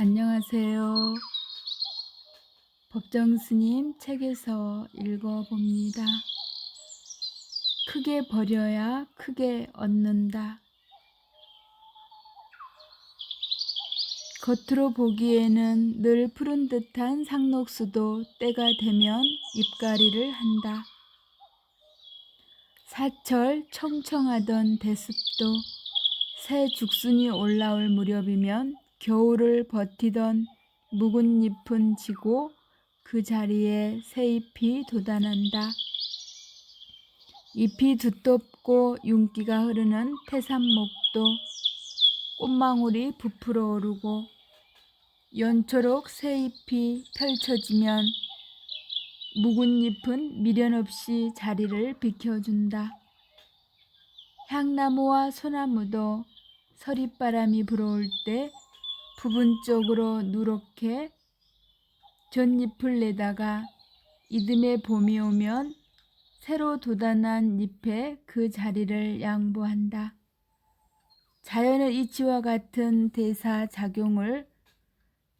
안녕하세요. 법정스님 책에서 읽어봅니다. 크게 버려야 크게 얻는다. 겉으로 보기에는 늘 푸른 듯한 상록수도 때가 되면 잎가리를 한다. 사철 청청하던 대숲도 새 죽순이 올라올 무렵이면 겨울을 버티던 묵은 잎은 지고 그 자리에 새 잎이 돋아난다. 잎이 두텁고 윤기가 흐르는 태산목도 꽃망울이 부풀어 오르고 연초록 새 잎이 펼쳐지면 묵은 잎은 미련 없이 자리를 비켜준다. 향나무와 소나무도 서릿바람이 불어올 때 부분적으로 누렇게 전잎을 내다가 이듬해 봄이 오면 새로 돋아난 잎에 그 자리를 양보한다. 자연의 이치와 같은 대사작용을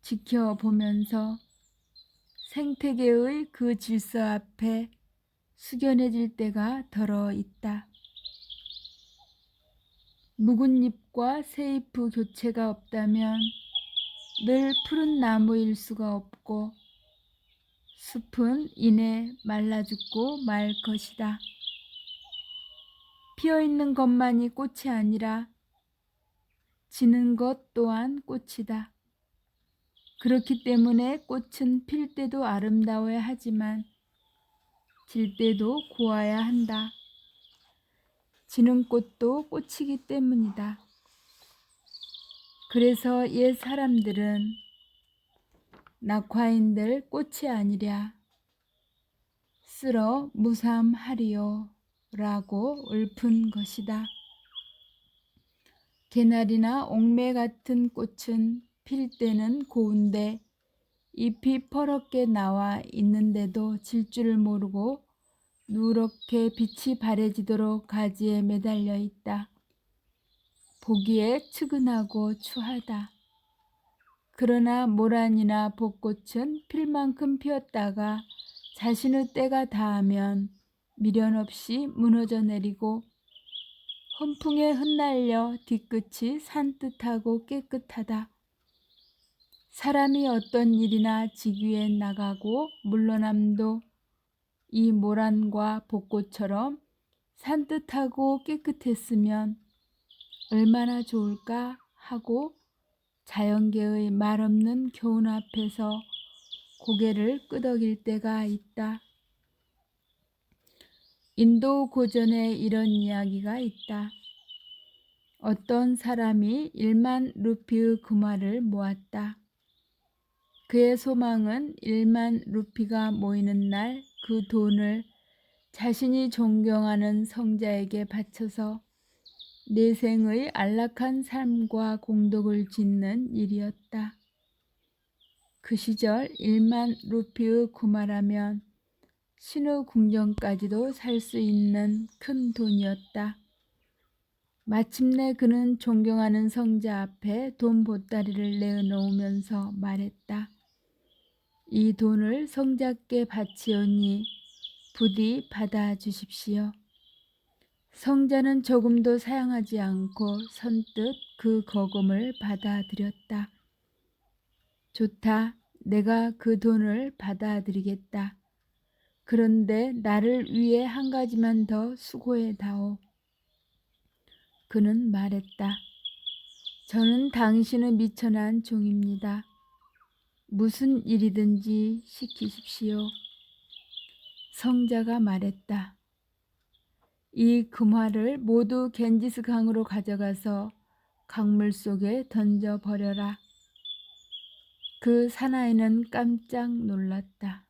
지켜보면서 생태계의 그 질서 앞에 숙연해질 때가 덜어 있다. 묵은 잎과 새 잎의 교체가 없다면 늘 푸른 나무일 수가 없고 숲은 이내 말라 죽고 말 것이다. 피어있는 것만이 꽃이 아니라 지는 것 또한 꽃이다. 그렇기 때문에 꽃은 필 때도 아름다워야 하지만 질 때도 고와야 한다. 지는 꽃도 꽃이기 때문이다. 그래서 옛 사람들은 낙화인들 꽃이 아니랴 쓸어 무삼하리요 라고 읊은 것이다. 개나리나 옥매 같은 꽃은 필 때는 고운데 잎이 퍼렇게 나와 있는데도 질 줄을 모르고 누렇게 빛이 바래지도록 가지에 매달려 있다. 보기에 측은하고 추하다. 그러나 모란이나 벚꽃은 필 만큼 피었다가 자신의 때가 닿으면 미련 없이 무너져 내리고 훈풍에 흩날려 뒤끝이 산뜻하고 깨끗하다. 사람이 어떤 일이나 직위에 나가고 물러남도 이 모란과 벚꽃처럼 산뜻하고 깨끗했으면 얼마나 좋을까 하고 자연계의 말없는 교훈 앞에서 고개를 끄덕일 때가 있다. 인도 고전에 이런 이야기가 있다. 어떤 사람이 1만 루피의 금화를 모았다. 그의 소망은 1만 루피가 모이는 날 그 돈을 자신이 존경하는 성자에게 바쳐서 내생의 안락한 삶과 공덕을 짓는 일이었다. 그 시절 1만 루피의 금화라면 신의 궁정까지도 살 수 있는 큰 돈이었다. 마침내 그는 존경하는 성자 앞에 돈 보따리를 내어놓으면서 말했다. 이 돈을 성자께 바치오니 부디 받아주십시오. 성자는 조금도 사양하지 않고 선뜻 그 거금을 받아들였다. 좋다. 내가 그 돈을 받아들이겠다. 그런데 나를 위해 한 가지만 더 수고해 다오. 그는 말했다. 저는 당신의 미천한 종입니다. 무슨 일이든지 시키십시오. 성자가 말했다. 이 금화를 모두 겐지스 강으로 가져가서 강물 속에 던져버려라. 그 사나이는 깜짝 놀랐다.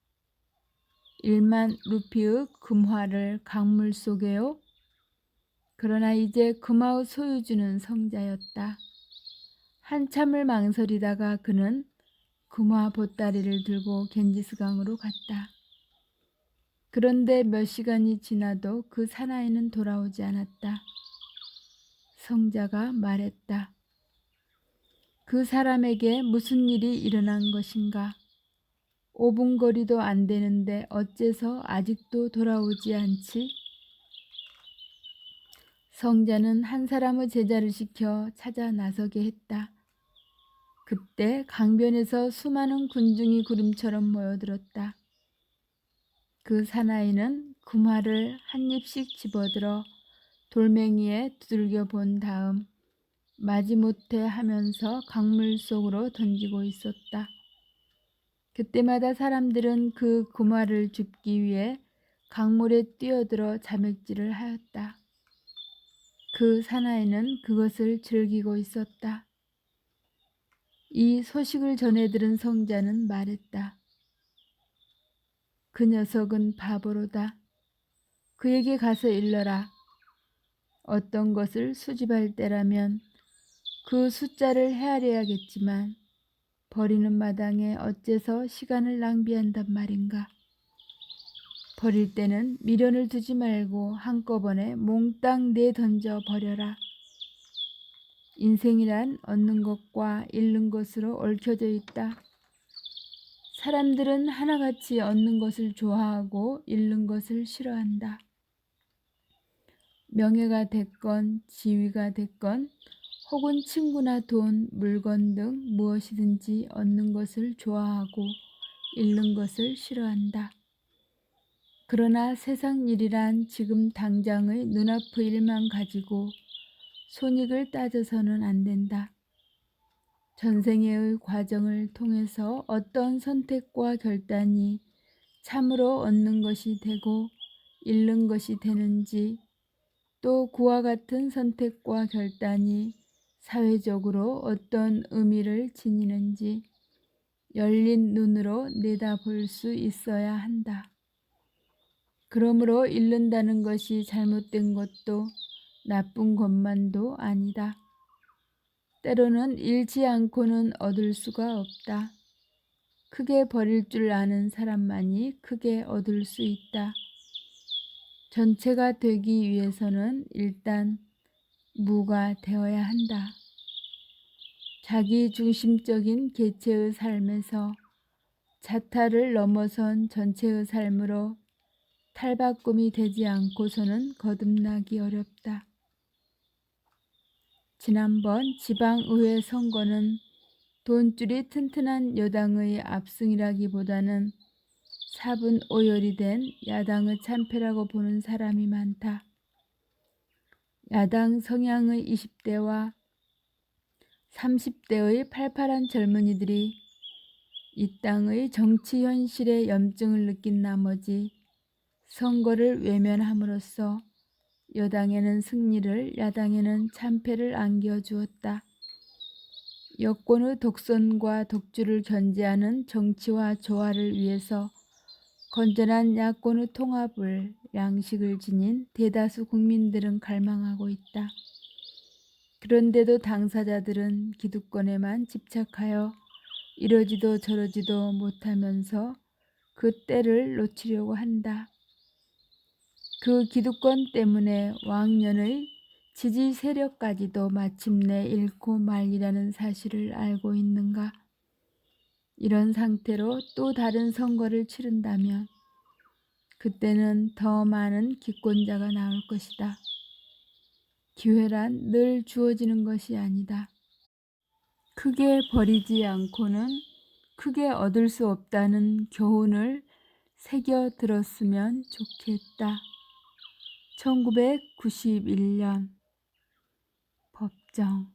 1만 루피의 금화를 강물 속에요? 그러나 이제 금화의 소유주는 성자였다. 한참을 망설이다가 그는 금화 보따리를 들고 겐지스 강으로 갔다. 그런데 몇 시간이 지나도 그 사나이는 돌아오지 않았다. 성자가 말했다. 그 사람에게 무슨 일이 일어난 것인가? 5분 거리도 안 되는데 어째서 아직도 돌아오지 않지? 성자는 한 사람의 제자를 시켜 찾아 나서게 했다. 그때 강변에서 수많은 군중이 구름처럼 모여들었다. 그 사나이는 금화를 한 입씩 집어들어 돌멩이에 두들겨 본 다음 마지못해 하면서 강물 속으로 던지고 있었다. 그때마다 사람들은 그 금화를 줍기 위해 강물에 뛰어들어 자맥질을 하였다. 그 사나이는 그것을 즐기고 있었다. 이 소식을 전해 들은 성자는 말했다. 그 녀석은 바보로다. 그에게 가서 일러라. 어떤 것을 수집할 때라면 그 숫자를 헤아려야겠지만 버리는 마당에 어째서 시간을 낭비한단 말인가. 버릴 때는 미련을 두지 말고 한꺼번에 몽땅 내던져 버려라. 인생이란 얻는 것과 잃는 것으로 얽혀져 있다. 사람들은 하나같이 얻는 것을 좋아하고 잃는 것을 싫어한다. 명예가 됐건 지위가 됐건 혹은 친구나 돈, 물건 등 무엇이든지 얻는 것을 좋아하고 잃는 것을 싫어한다. 그러나 세상 일이란 지금 당장의 눈앞의 일만 가지고 손익을 따져서는 안 된다. 전생의 과정을 통해서 어떤 선택과 결단이 참으로 얻는 것이 되고 잃는 것이 되는지, 또 그와 같은 선택과 결단이 사회적으로 어떤 의미를 지니는지 열린 눈으로 내다볼 수 있어야 한다. 그러므로 잃는다는 것이 잘못된 것도 나쁜 것만도 아니다. 때로는 잃지 않고는 얻을 수가 없다. 크게 버릴 줄 아는 사람만이 크게 얻을 수 있다. 전체가 되기 위해서는 일단 무가 되어야 한다. 자기 중심적인 개체의 삶에서 자타를 넘어선 전체의 삶으로 탈바꿈이 되지 않고서는 거듭나기 어렵다. 지난번 지방의회 선거는 돈줄이 튼튼한 여당의 압승이라기보다는 사분오열이 된 야당의 참패라고 보는 사람이 많다. 야당 성향의 20대와 30대의 팔팔한 젊은이들이 이 땅의 정치 현실의 염증을 느낀 나머지 선거를 외면함으로써 여당에는 승리를, 야당에는 참패를 안겨주었다. 여권의 독선과 독주를 견제하는 정치와 조화를 위해서 건전한 야권의 통합을, 양식을 지닌 대다수 국민들은 갈망하고 있다. 그런데도 당사자들은 기득권에만 집착하여 이러지도 저러지도 못하면서 그 때를 놓치려고 한다. 그 기득권 때문에 왕년의 지지 세력까지도 마침내 잃고 말리라는 사실을 알고 있는가? 이런 상태로 또 다른 선거를 치른다면 그때는 더 많은 기권자가 나올 것이다. 기회란 늘 주어지는 것이 아니다. 크게 버리지 않고는 크게 얻을 수 없다는 교훈을 새겨 들었으면 좋겠다. 1991년 법정